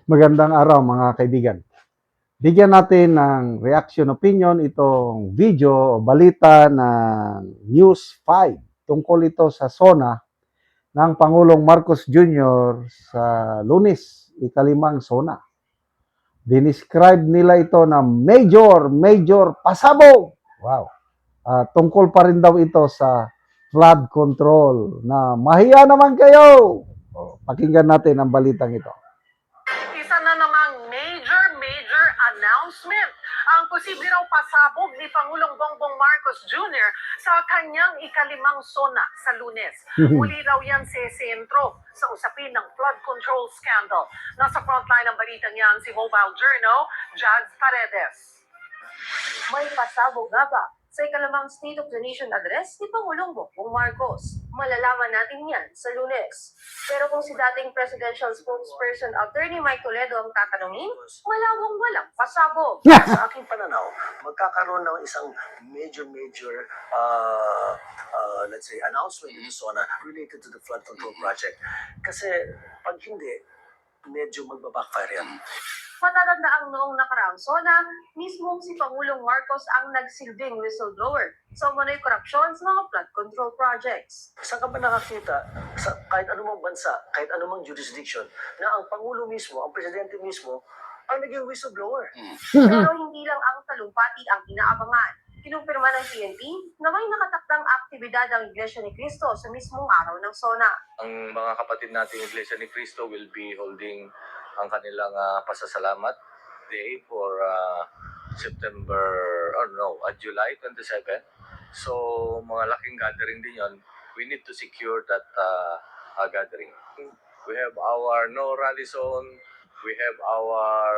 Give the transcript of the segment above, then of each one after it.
Magandang araw mga kaibigan. Bigyan natin ng reaction opinion itong video o balita ng News 5 tungkol ito sa SONA ng Pangulong Marcos Jr. sa Lunes, ikalimang SONA. Dinescribe nila ito na major pasabog. Wow. Tungkol pa rin daw ito sa flood control na mahiya naman kayo. Pakinggan natin ang balitang ito. Isa na namang major announcement ang posible raw pasabog ni Pangulong Bongbong Marcos Jr. sa kanyang ikalimang SONA sa Lunes. Muli raw yan sa sentro sa usapin ng flood control scandal. Nasa frontline ng balitang yan si Mobile Journal, Jazz Paredes. May pasabog nga ba sa ikalimang State of the Nation address ni Pangulong Bongbong Marcos? Malalaman natin yan sa Lunes. Pero kung si dating presidential spokesperson Attorney Mike Toledo ang tatanungin, malawang walang pasabog. Sa aking pananaw, magkakaroon ng isang major, let's say, announcement in SONA related to the flood control project. Kasi pag hindi, medyo magbabackfire yan. Matatandaang noong nakaraang SONA, mismong si Pangulong Marcos ang nagsilbing whistleblower sa umano'y korupsyon sa mga flood control projects. Saan ka ba nakakita sa kahit anumang bansa, kahit anumang jurisdiction, na ang Pangulo mismo, ang Presidente mismo, ang naging whistleblower? Pero hindi lang ang talumpati ang inaabangan. Kinumpirma ng PNP na may nakatakdang aktibidad ang Iglesia ni Cristo sa mismong araw ng SONA. Ang mga kapatid nating Iglesia ni Cristo will be holding ang kanilang pasasalamat day for July 27. So, mga laking gathering din yon. We need to secure that gathering. We have our no rally zone, we have our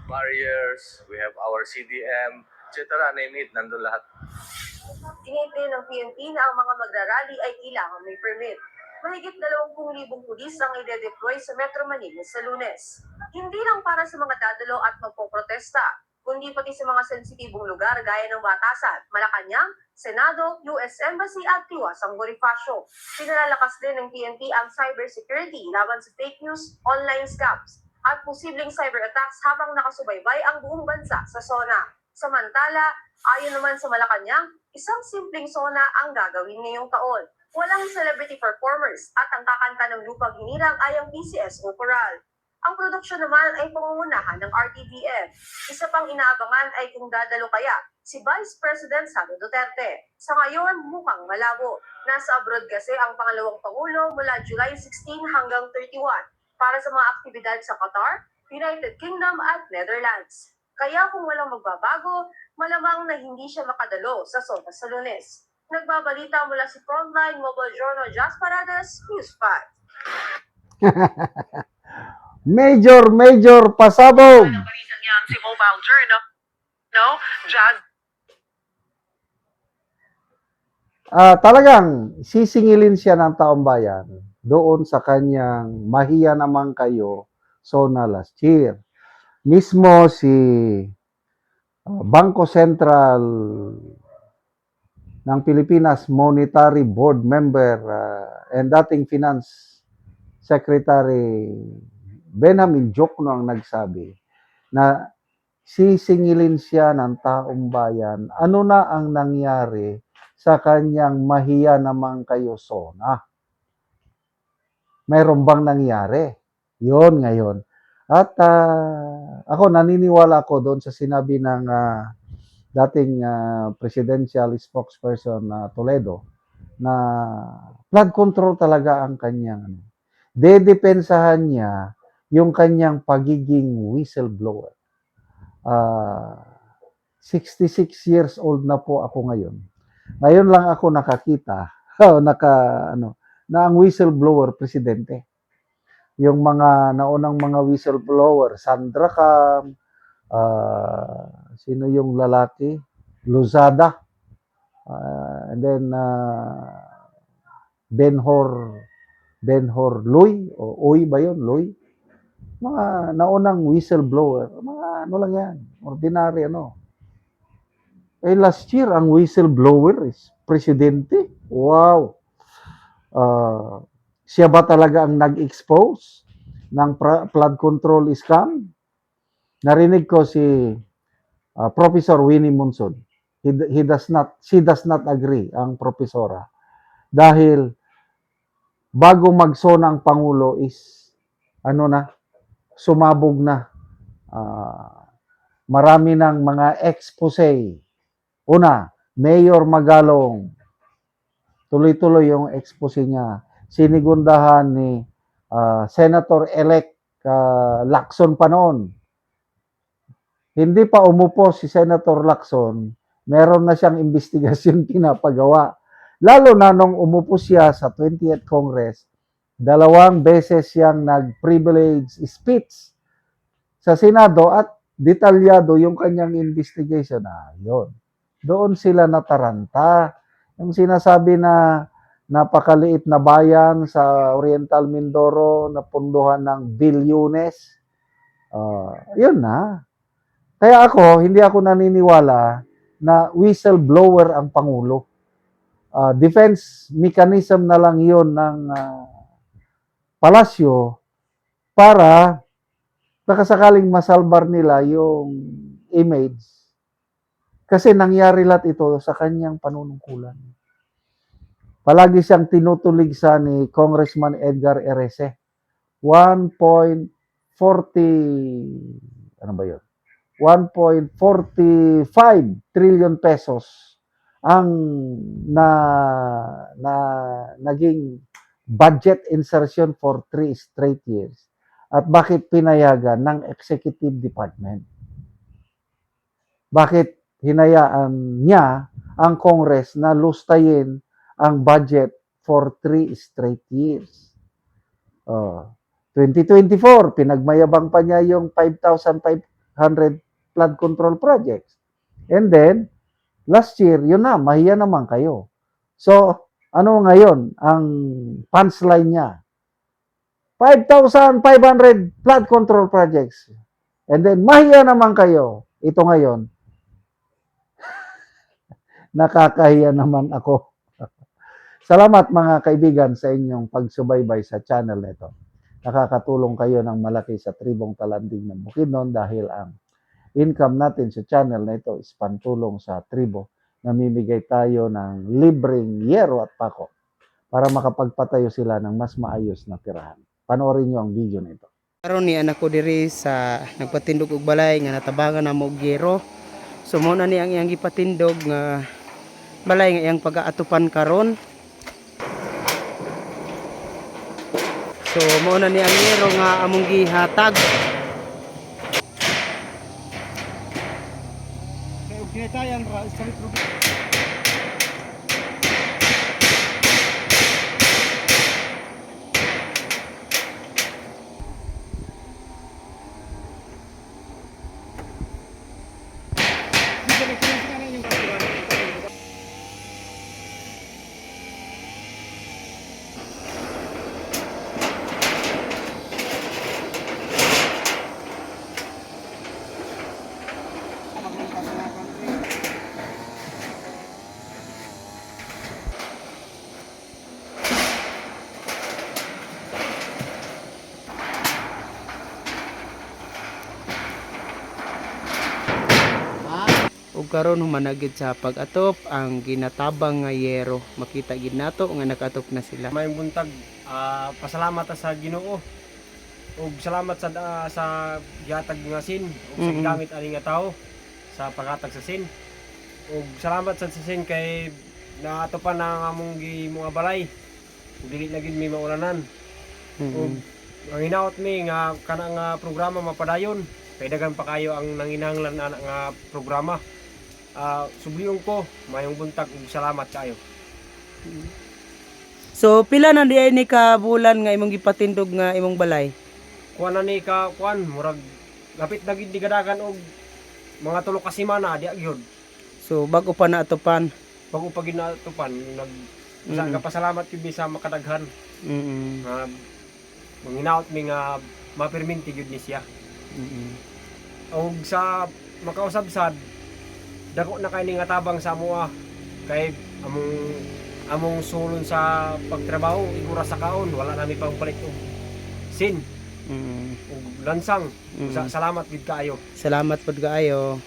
barriers, we have our CDM, etc. Name it, nandun lahat. Tinitili ng PNP na ang mga magrarally ay kailangan may permit. Mahigit 20,000 pulis ang ide-deploy sa Metro Manila sa Lunes. Hindi lang para sa mga dadalo at magpoprotesta, kundi pati sa mga sensitibong lugar gaya ng Batasan, Malacanang, Senado, US Embassy at Tiwasang Bonifacio. Pinalalakas din ng PNP ang cybersecurity laban sa fake news, online scams, at posibleng cyber attacks habang nakasubaybay ang buong bansa sa SONA. Samantala, ayon naman sa Malacanang, isang simpleng SONA ang gagawin ngayong taon. Walang celebrity performers at ang kakanta ng Lupang Hinirang ay ang PCSO Coral. Ang produksyon naman ay pangungunahan ng RTVF. Isa pang inaabangan ay kung dadalo kaya si Vice President Sara Duterte. Sa ngayon, mukhang malabo. Nasa abroad kasi ang pangalawang Pangulo mula July 16 hanggang 31 para sa mga aktibidad sa Qatar, United Kingdom at Netherlands. Kaya kung walang magbabago, malamang na hindi siya makadalo sa SONA sa Lunes. Nagbabalita mula si Frontline Mobile Journal, Jazz Paredes, News 5. Major pasabog. Ang balitang yan si Mobile Journal, no? Jazz. Talagang sisingilin siya ng taong bayan doon sa kanyang mahiya naman kayo SONA last year. Mismo si Bangko Sentral ng Pilipinas Monetary Board member and dating Finance Secretary Benjamin Diokno ang nagsabi na sisingilin siya ng taong bayan ano na ang nangyari sa kanyang mahiya naman kayo SONA. Mayroon bang nangyari? Yon ngayon. At ako naniniwala ako doon sa sinabi ng dating presidential spokesperson Toledo na flood control talaga ang kanyang dedepensahan niya yung kanyang pagiging whistleblower. 66 years old na po ako ngayon. Ngayon lang ako nakakita na ang whistleblower presidente. Yung mga naunang mga whistleblower, Sandra Cam, sino yung lalaki? Lozada. And then Benhor Loy, o Uy ba yun? Loy? Mga naunang whistleblower. Mga ano lang yan. Ordinary last year, ang whistleblower is presidente. Wow. Siya ba talaga ang nag-expose? ng flood control scam? Narinig ko si Professor Winnie Monson. She does not agree ang profesora. Dahil bago magsona ang Pangulo is sumabog na. Marami ng mga expose. Una, Mayor Magalong. Tuloy-tuloy yung expose niya. Sinigundahan ni Senator-elect Lacson pa noon. Hindi pa umupo si Senator Lacson, meron na siyang investigasyon pinapagawa. Lalo na nung umupo siya sa 20th Congress, 2 beses siyang nag-privilege speech sa Senado at detalyado yung kanyang investigation. Yun. Doon sila nataranta. Yung sinasabi na napakaliit na bayan sa Oriental Mindoro na punduhan ng bilyones. Yun na. Kaya hindi ako naniniwala na whistleblower ang Pangulo. Defense mechanism na lang yun ng palasyo para nakasakaling masalbar nila yung image. Kasi nangyari lahat ito sa kanyang panunungkulan. Palagi siyang tinutuligsa ni Congressman Edgar Erese. 1.40 1.45 trillion pesos ang naging budget insertion for 3 straight years. At bakit pinayagan ng Executive Department? Bakit hinayaan niya ang Congress na lustayin ang budget for 3 straight years? 2024, pinagmayabang pa niya yung 5,500 flood control projects. And then, last year, yun na, mahiya naman kayo. So, ano ngayon ang punchline niya? 5,500 flood control projects. And then, mahiya naman kayo. Ito ngayon, nakakahiya naman ako. Salamat mga kaibigan sa inyong pagsubaybay sa channel nito. Nakakatulong kayo ng malaki sa tribong Talanding ng Bukidnon dahil ang income natin sa channel na ito is pantulong sa tribo. Namimigay tayo ng libreng yero at pako para makapagpatayo sila ng mas maayos na tirahan. Panoorin nyo ang video na ito. Karon ni anak ko diri sa nagpatindog og balay nga natabangan na mo og gero. So mo na ni ang iyang gipatindog nga balay nga iyang pag-aatupan karon. So mo na ni ang gero nga among gihatag. Kay og kinatayan ra sa ug karon humanagid sa pag-atop ang ginatabang nga yero. Makita gid nato nga nakatop na sila. May buntag, pasalamat sa Ginoo ug salamat sa gihatag nga sin ug sa gamit ani nga tawo sa paghatag sa sin. Ug salamat sa sin kay naatopan na ang among mga balay. Ug dili na gid mi maulanan. Ug ang hinaot mi nga kana nga programa mapadayon. Kay daghan pa kayo ang nanginahanglan nga programa. Subliyon ko, mayong buntag ug salamat kayo. So pila na diay ni ka bulan nga imong gipatindog nga imong balay? Kuan na ni ka kuan murag lapit na gid digadagan og mga 3 ka semana di gyud. So bago pa na atupan. Bago pa ginatupan nagpasalamat gyud mi sa makadaghan. Manginaot mi nga mapirminti gyud ni siya. Og sa makausab-sad dako na kay ni nga tabang sa amoa kay among sulon sa pagtrabaho igura sa kaon wala nami pang palit og sin Mm. ug lansang. Mm. Salamat gid kaayo. Salamat pod kaayo.